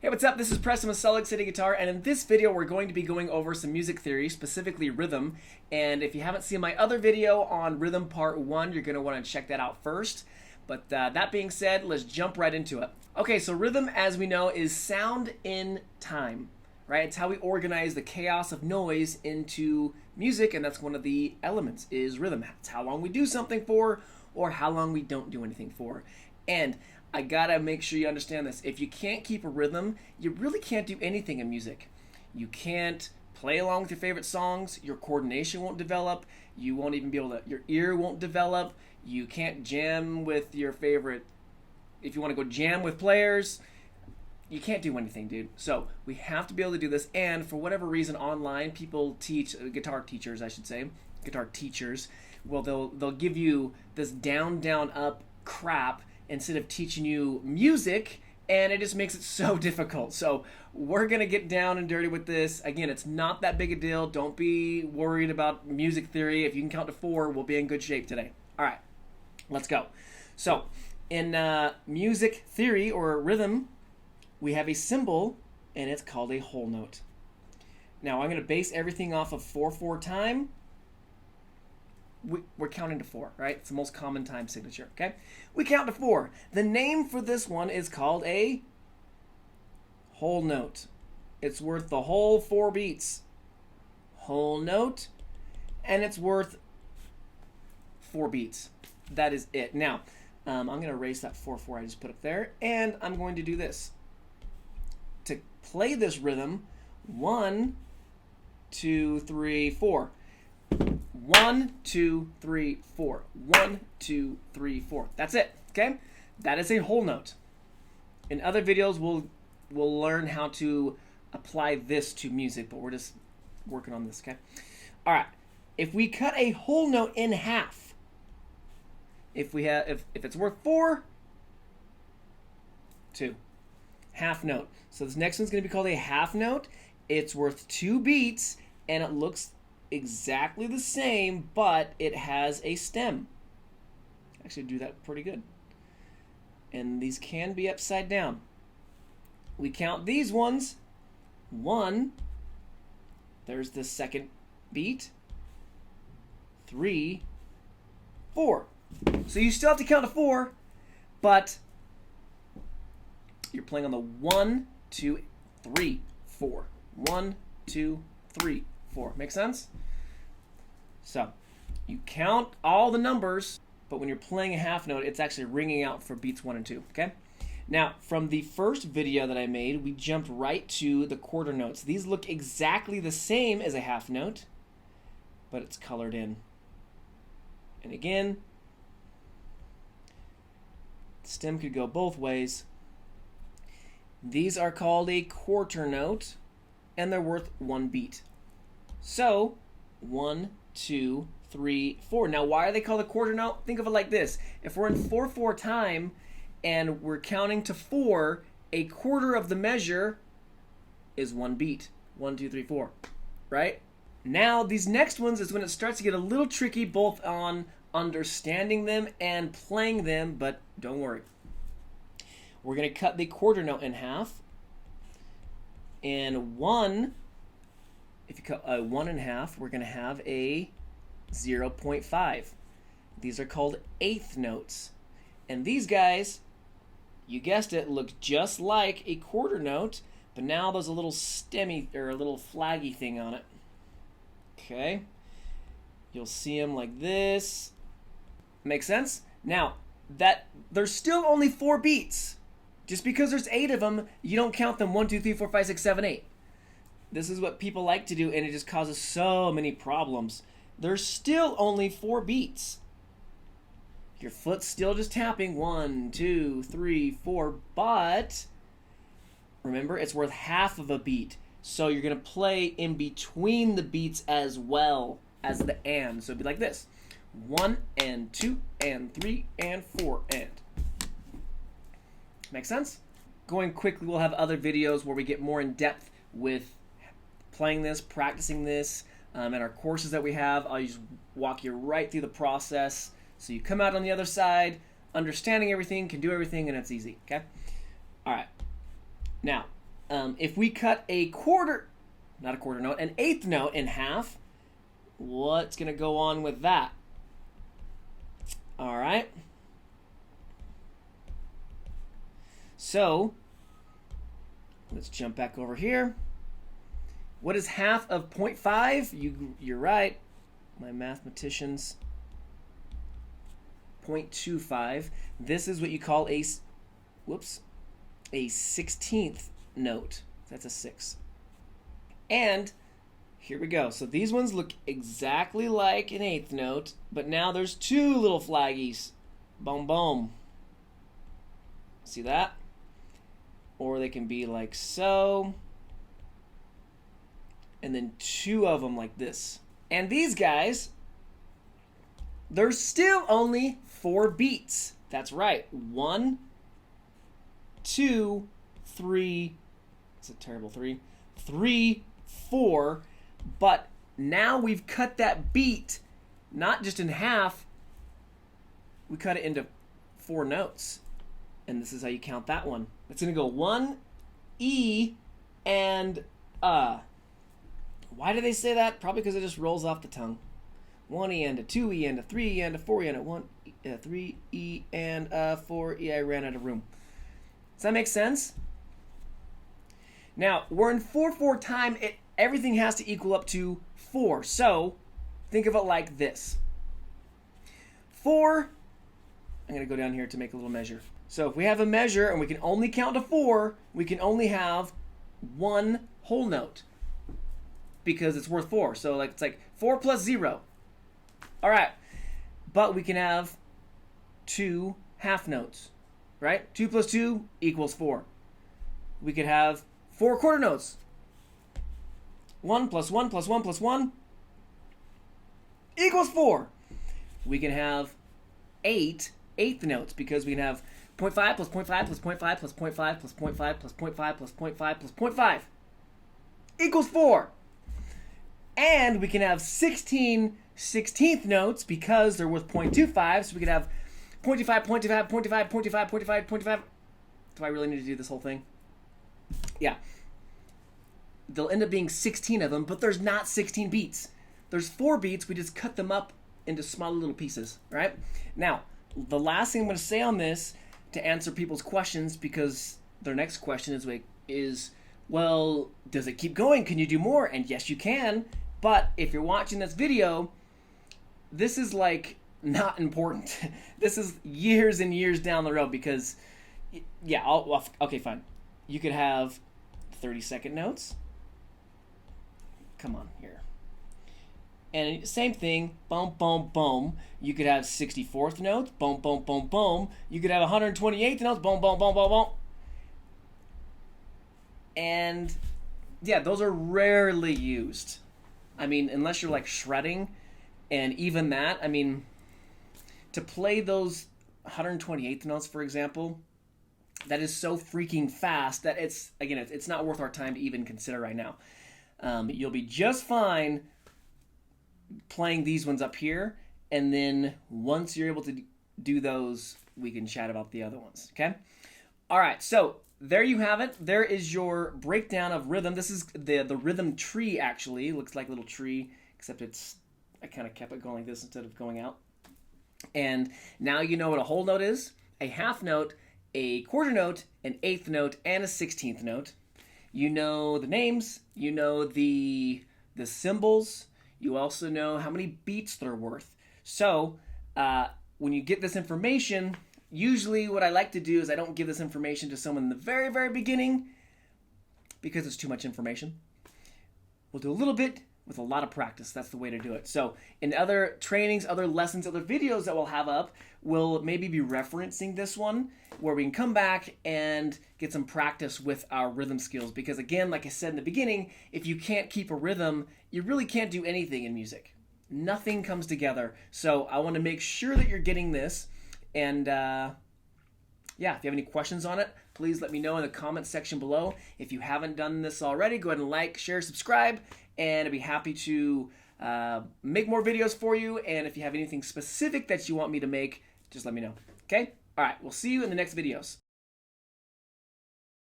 Hey, what's up? This is Preston with 𝗂𝐨𝐧𝐧𝐞𝐭 Guitar, and in this video we're going to be going over some music theory, specifically rhythm. And if you haven't seen my other video on rhythm part 1, you're going to want to check that out first. But that being said, let's jump right into it. Okay, so rhythm, as we know, is sound in time, right? It's how we organize the chaos of noise into music, and that's one of the elements, is rhythm. It's how long we do something for, or how long we don't do anything for. And I gotta make sure you understand this. If you can't keep a rhythm, you really can't do anything in music. You can't play along with your favorite songs, your coordination won't develop, you won't even be able to, your ear won't develop, you can't jam with your favorite, if you want to go jam with players, you can't do anything, dude. So we have to be able to do this, and for whatever reason online, people teach, guitar teachers I should say, guitar teachers, well they'll give you this down, down, up crap instead of teaching you music, and it just makes it so difficult. So we're gonna get down and dirty with this. Again, it's not that big a deal. Don't be worried about music theory. If you can count to 4, we'll be in good shape today. All right, let's go. So in music theory or rhythm, we have a symbol, and it's called a whole note. Now I'm gonna base everything off of 4/4 time. We're counting to 4, right? It's the most common time signature, okay? We count to 4. The name for this one is called a whole note. It's worth the whole 4 beats. Whole note, and it's worth 4 beats. That is it. Now, I'm going to erase that 4/4 I just put up there, and I'm going to do this. To play this rhythm, 1, 2, 3, 4. 1, 2, 3, 4. 1, 2, 3, 4. That's it. Okay? That is a whole note. In other videos, we'll learn how to apply this to music, but we're just working on this. Okay? All right. If we cut a whole note in half, if it's worth 4, 2, half note. So this next one's going to be called a half note. It's worth 2 beats, and it looks exactly the same, but it has a stem. Actually do that pretty good. And these can be upside down. We count these ones. 1, there's the second beat. 3, 4. So you still have to count to 4, but you're playing on the 1, 2, 3, 4. 1, 2, 3, 4. Make sense? So you count all the numbers, but when you're playing a half note, it's actually ringing out for beats 1 and 2. Okay? Now, from the first video that I made, we jumped right to the quarter notes. These look exactly the same as a half note, but it's colored in. And again, the stem could go both ways. These are called a quarter note, and they're worth 1 beat. So 1, 2, 3, 4. Now, why are they called a quarter note? Think of it like this. If we're in 4/4 time and we're counting to 4, a quarter of the measure is 1 beat. 1, 2, 3, 4. Right? Now, these next ones is when it starts to get a little tricky, both on understanding them and playing them, but don't worry. We're going to cut the quarter note in half. And 1, if you cut 1 in half, we're going to have a 0.5. These are called eighth notes. And these guys, you guessed it, look just like a quarter note, but now there's a little stemmy, or a little flaggy thing on it. Okay? You'll see them like this. Make sense? Now, there's still only 4 beats. Just because there's 8 of them, you don't count them 1, 2, 3, 4, 5, 6, 7, 8. This is what people like to do, and it just causes so many problems. There's still only 4 beats. Your foot's still just tapping 1, 2, 3, 4, but remember, it's worth half of a beat. So you're going to play in between the beats as well as the and. So it'd be like this. 1 and 2 and 3 and 4 and. Make sense? Going quickly, we'll have other videos where we get more in depth with playing this, practicing this, and our courses that we have. I'll just walk you right through the process so you come out on the other side understanding everything, can do everything, and it's easy. Okay? All right. Now, if we cut a quarter, not a quarter note, an eighth note in half, what's going to go on with that? All right. So let's jump back over here. What is half of 0.5? You're right, my mathematicians. 0.25. This is what you call a 16th note. That's a 6. And here we go. So these ones look exactly like an eighth note, but now there's two little flaggies. Boom, boom. See that? Or they can be like so. And then two of them like this. And these guys, there's still only 4 beats. That's right. 1, 2, 3. It's a terrible 3. 3, 4. But now we've cut that beat not just in half. We cut it into 4 notes. And this is how you count that one. It's going to go 1, E, and Why do they say that? Probably because it just rolls off the tongue. 1 E and a 2 E and a 3 E and a 4 E and a 1 3 E and a 4 E. I ran out of room. Does that make sense? Now, we're in 4/4 time. Everything has to equal up to 4. So, think of it like this. 4, I'm going to go down here to make a little measure. So if we have a measure and we can only count to 4, we can only have 1 whole note because it's worth 4. So it's like 4 plus 0. All right. But we can have 2 half notes, right? 2 plus 2 equals 4. We could have 4 quarter notes. 1 plus 1 plus 1 plus 1 equals 4. We can have 8 eighth notes because we can have 0.5 plus 0.5 plus 0.5 plus 0.5 plus 0.5 plus 0.5 plus 0.5 plus 0.5 equals 4. And we can have 16 16th notes because they're worth 0.25. So we could have 0.25, 0.25, 0.25, 0.25, 0.25, 0.25. Do I really need to do this whole thing? Yeah. There'll end up being 16 of them, but there's not 16 beats. There's 4 beats. We just cut them up into smaller little pieces, right? Now, the last thing I'm going to say on this to answer people's questions, because their next question is, well, does it keep going? Can you do more? And yes, you can. But if you're watching this video, this is like not important. This is years and years down the road because, yeah, okay, fine. You could have 30-second notes. Come on, here. And same thing, boom, boom, boom. You could have 64th notes, boom, boom, boom, boom. You could have 128th notes, boom, boom, boom, boom, boom. And yeah, those are rarely used. I mean, unless you're like shredding, and even that, I mean, to play those 128th notes, for example, that is so freaking fast that it's not worth our time to even consider right now. You'll be just fine playing these ones up here, and then once you're able to do those, we can chat about the other ones, okay? All right, so there you have it. There is your breakdown of rhythm. This is the rhythm tree, actually. It looks like a little tree, except I kind of kept it going like this instead of going out. And now you know what a whole note is, a half note, a quarter note, an eighth note, and a 16th note. You know the names. You know the symbols. You also know how many beats they're worth. So when you get this information, usually what I like to do is I don't give this information to someone in the very, very beginning because it's too much information. We'll do a little bit with a lot of practice. That's the way to do it. So in other trainings, other lessons, other videos that we'll have up, we'll maybe be referencing this one where we can come back and get some practice with our rhythm skills. Because again, like I said in the beginning, if you can't keep a rhythm, you really can't do anything in music. Nothing comes together. So I want to make sure that you're getting this. And yeah, if you have any questions on it, please let me know in the comments section below. If you haven't done this already, go ahead and like, share, subscribe, and I'd be happy to make more videos for you. And if you have anything specific that you want me to make, just let me know. Okay? All right, we'll see you in the next videos.